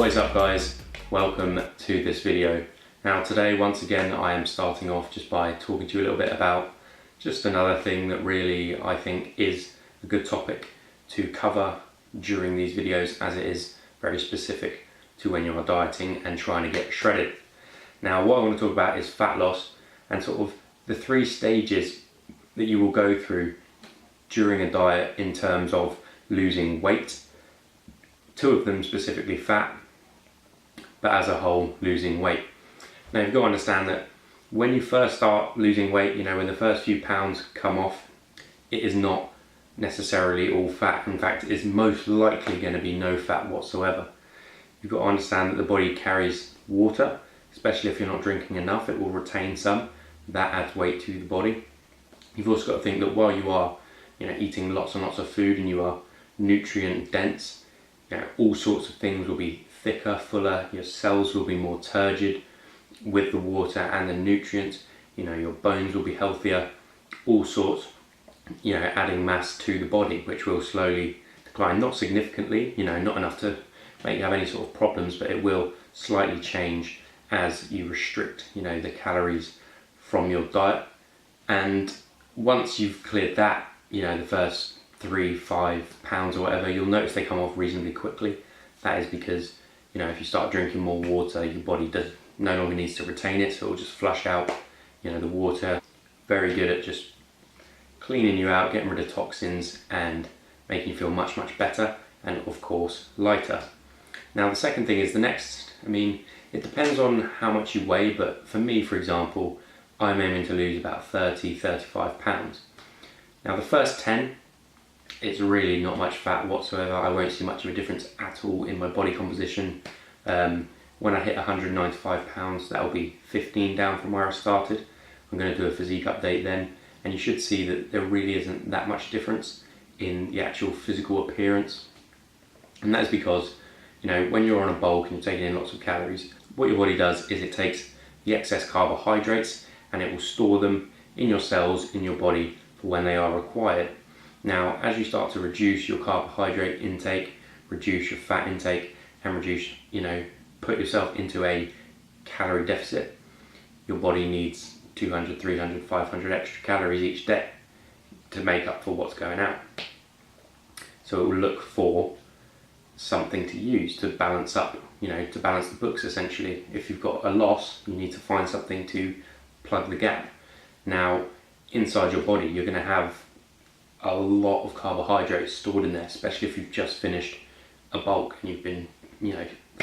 What is up guys, welcome to this video. Now today once again I am starting off just by talking to you a little bit about just another thing that really I think is a good topic to cover during these videos, as it is very specific to when you're dieting and trying to get shredded. Now what I want to talk about is fat loss and sort of the 3 stages that you will go through during a diet in terms of losing weight. 2 of them specifically fat, but as a whole losing weight. Now you've got to understand that when you first start losing weight, you know, when the first few pounds come off, it is not necessarily all fat. In fact, it is most likely going to be no fat whatsoever. You've got to understand that the body carries water, especially if you're not drinking enough, it will retain some. That adds weight to the body. You've also got to think that while you are, eating lots and lots of food and you are nutrient dense, all sorts of things will be thicker, fuller, your cells will be more turgid with the water and the nutrients, your bones will be healthier, all sorts, adding mass to the body, which will slowly decline, not significantly, not enough to make you have any sort of problems, but it will slightly change as you restrict, the calories from your diet. And once you've cleared that, the first 3-5 pounds or whatever, you'll notice they come off reasonably quickly. That is because, if you start drinking more water, your body no longer needs to retain it, so it'll just flush out, the water. Very good at just cleaning you out, getting rid of toxins and making you feel much, much better and of course lighter. Now the second thing is it depends on how much you weigh, but for me, for example, I'm aiming to lose about 30-35 pounds. Now the first 10, it's really not much fat whatsoever. I won't see much of a difference at all in my body composition. When I hit 195 pounds, that'll be 15 down from where I started. I'm going to do a physique update then, and you should see that there really isn't that much difference in the actual physical appearance. And that's because, when you're on a bulk and you're taking in lots of calories, what your body does is it takes the excess carbohydrates and it will store them in your cells, in your body, for when they are required. Now, as you start to reduce your carbohydrate intake, reduce your fat intake, and reduce, put yourself into a calorie deficit, your body needs 200, 300, 500 extra calories each day to make up for what's going out. So it will look for something to use to balance up, to balance the books essentially. If you've got a loss, you need to find something to plug the gap. Now, inside your body, you're going to have a lot of carbohydrates stored in there, especially if you've just finished a bulk and you've been,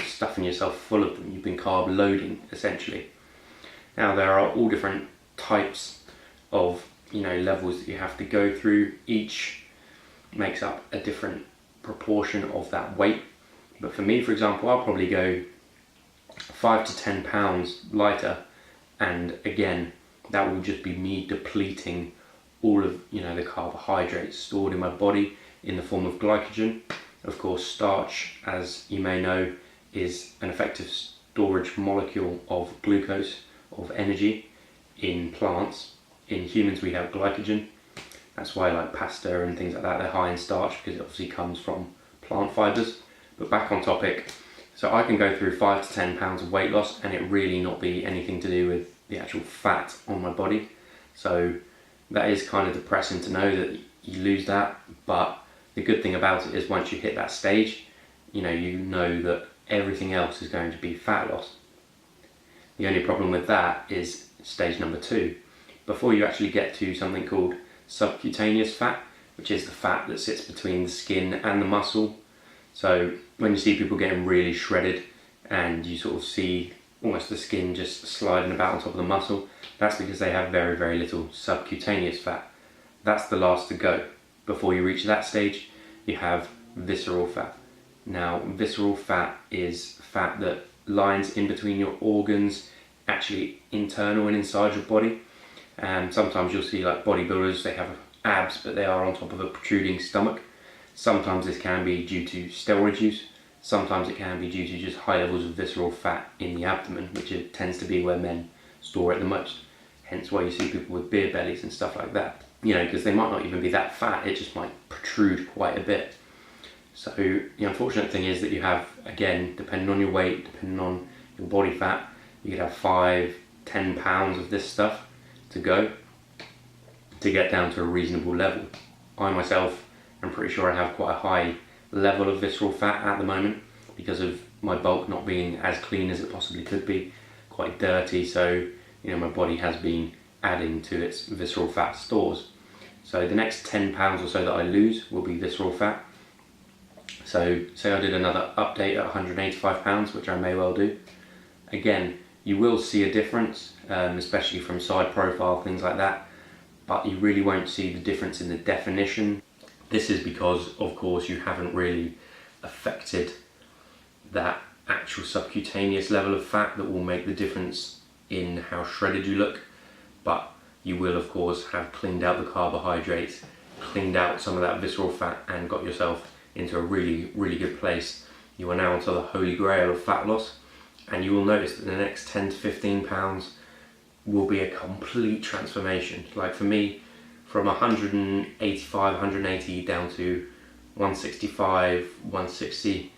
stuffing yourself full of them. You've been carb loading essentially. Now there are all different types of, levels that you have to go through. Each makes up a different proportion of that weight. But for me, for example, I'll probably go 5 to 10 pounds lighter, and again, that will just be me depleting all of the carbohydrates stored in my body in the form of glycogen. Of course, starch, as you may know, is an effective storage molecule of glucose, of energy in plants. In humans we have glycogen. That's why like pasta and things like that, they're high in starch, because it obviously comes from plant fibres. But back on topic, so I can go through 5 to 10 pounds of weight loss and it really not be anything to do with the actual fat on my body. So that is kind of depressing to know that you lose that, but the good thing about it is once you hit that stage, you know that everything else is going to be fat loss. The only problem with that is stage number 2. Before you actually get to something called subcutaneous fat, which is the fat that sits between the skin and the muscle. So when you see people getting really shredded and you sort of see almost the skin just sliding about on top of the muscle, that's because they have very, very little subcutaneous fat. That's the last to go. Before you reach that stage, you have visceral fat. Now, visceral fat is fat that lines in between your organs, actually internal and inside your body. And sometimes you'll see like bodybuilders, they have abs, but they are on top of a protruding stomach. Sometimes this can be due to steroid use. Sometimes it can be due to just high levels of visceral fat in the abdomen, which tends to be where men store it the most. Hence why you see people with beer bellies and stuff like that. Because they might not even be that fat, it just might protrude quite a bit. So the unfortunate thing is that you have, again, depending on your weight, depending on your body fat, you could have 5-10 pounds of this stuff to go to get down to a reasonable level. I myself am pretty sure I have quite a high level of visceral fat at the moment because of my bulk not being as clean as it possibly could be, quite dirty, so my body has been adding to its visceral fat stores. So the next 10 pounds or so that I lose will be visceral fat. So say I did another update at 185 pounds, which I may well do. Again, you will see a difference, especially from side profile, things like that, but you really won't see the difference in the definition. This is because, of course, you haven't really affected that actual subcutaneous level of fat that will make the difference in how shredded you look. But you will, of course, have cleaned out the carbohydrates, cleaned out some of that visceral fat, and got yourself into a really, really good place. You are now onto the holy grail of fat loss, and you will notice that the next 10 to 15 pounds will be a complete transformation. Like for me, from 185, 180 down to 165, 160,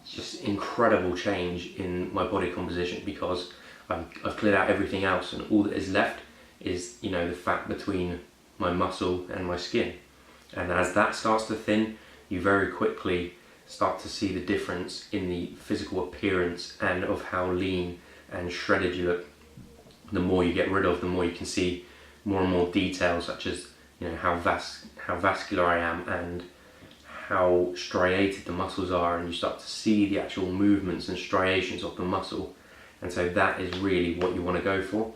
just incredible change in my body composition because I've cleared out everything else, and all that is left is the fat between my muscle and my skin. And as that starts to thin, you very quickly start to see the difference in the physical appearance and of how lean and shredded you look. The more you get rid of, the more you can see more and more details, such as how vascular I am and how striated the muscles are, and you start to see the actual movements and striations of the muscle. And so that is really what you want to go for.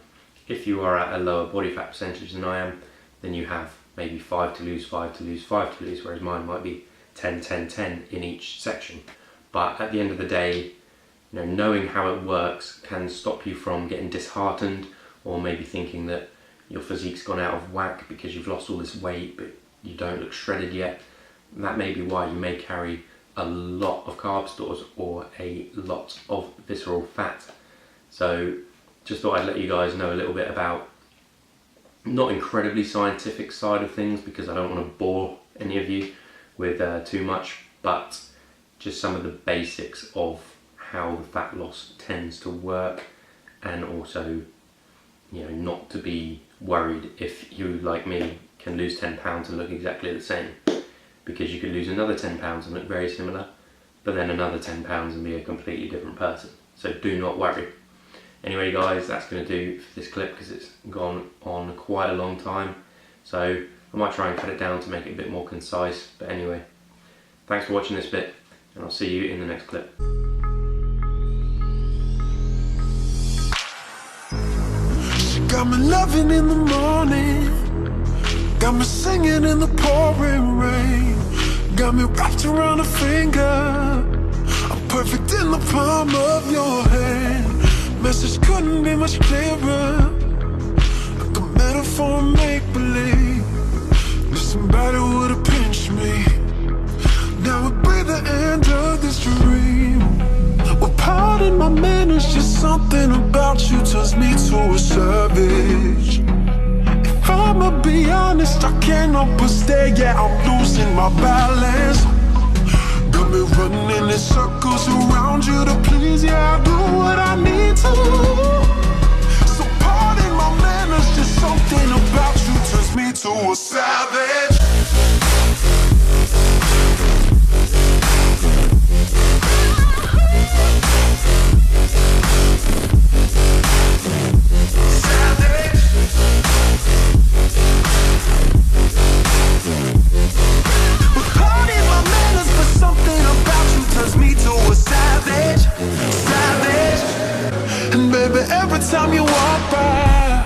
If you are at a lower body fat percentage than I am, then you have maybe 5 to lose, 5 to lose, 5 to lose, whereas mine might be 10, 10, 10 in each section. But at the end of the day, knowing how it works can stop you from getting disheartened, or maybe thinking that your physique's gone out of whack because you've lost all this weight but you don't look shredded yet. That may be why you may carry a lot of carb stores or a lot of visceral fat. So just thought I'd let you guys know a little bit about, not incredibly scientific side of things because I don't want to bore any of you with too much, but just some of the basics of how the fat loss tends to work, and also not to be worried if you, like me, can lose 10 pounds and look exactly the same, because you could lose another 10 pounds and look very similar, but then another 10 pounds and be a completely different person. So do not worry. Anyway guys, that's going to do for this clip because it's gone on quite a long time, so I might try and cut it down to make it a bit more concise. But anyway, thanks for watching this bit, and I'll see you in the next clip. She got me loving in the morning, got me singing in the pouring rain, got me wrapped around a finger. I'm perfect in the palm of your hand. Message couldn't be much clearer, like a metaphor, make-believe. If somebody would've pinched me, now would be the end of this dream. Well, pardon my manners, just something about you turns me to a savage. If I'ma be honest, I can't help but stare, yeah, I'm losing my balance. Got me running in circles around you to please, yeah, I do what I need to. So pardon my manners, just something about you turns me to a savage. Every time you walk by,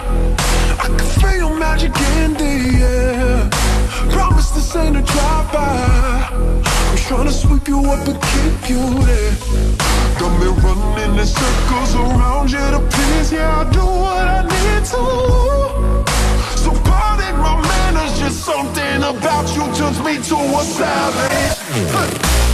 I can feel your magic in the air. Promise this ain't a drive-by, I'm trying to sweep you up and keep you there. Got me running in circles around you to please, yeah, I do what I need to. So pardon my manners, just something about you turns me to a savage.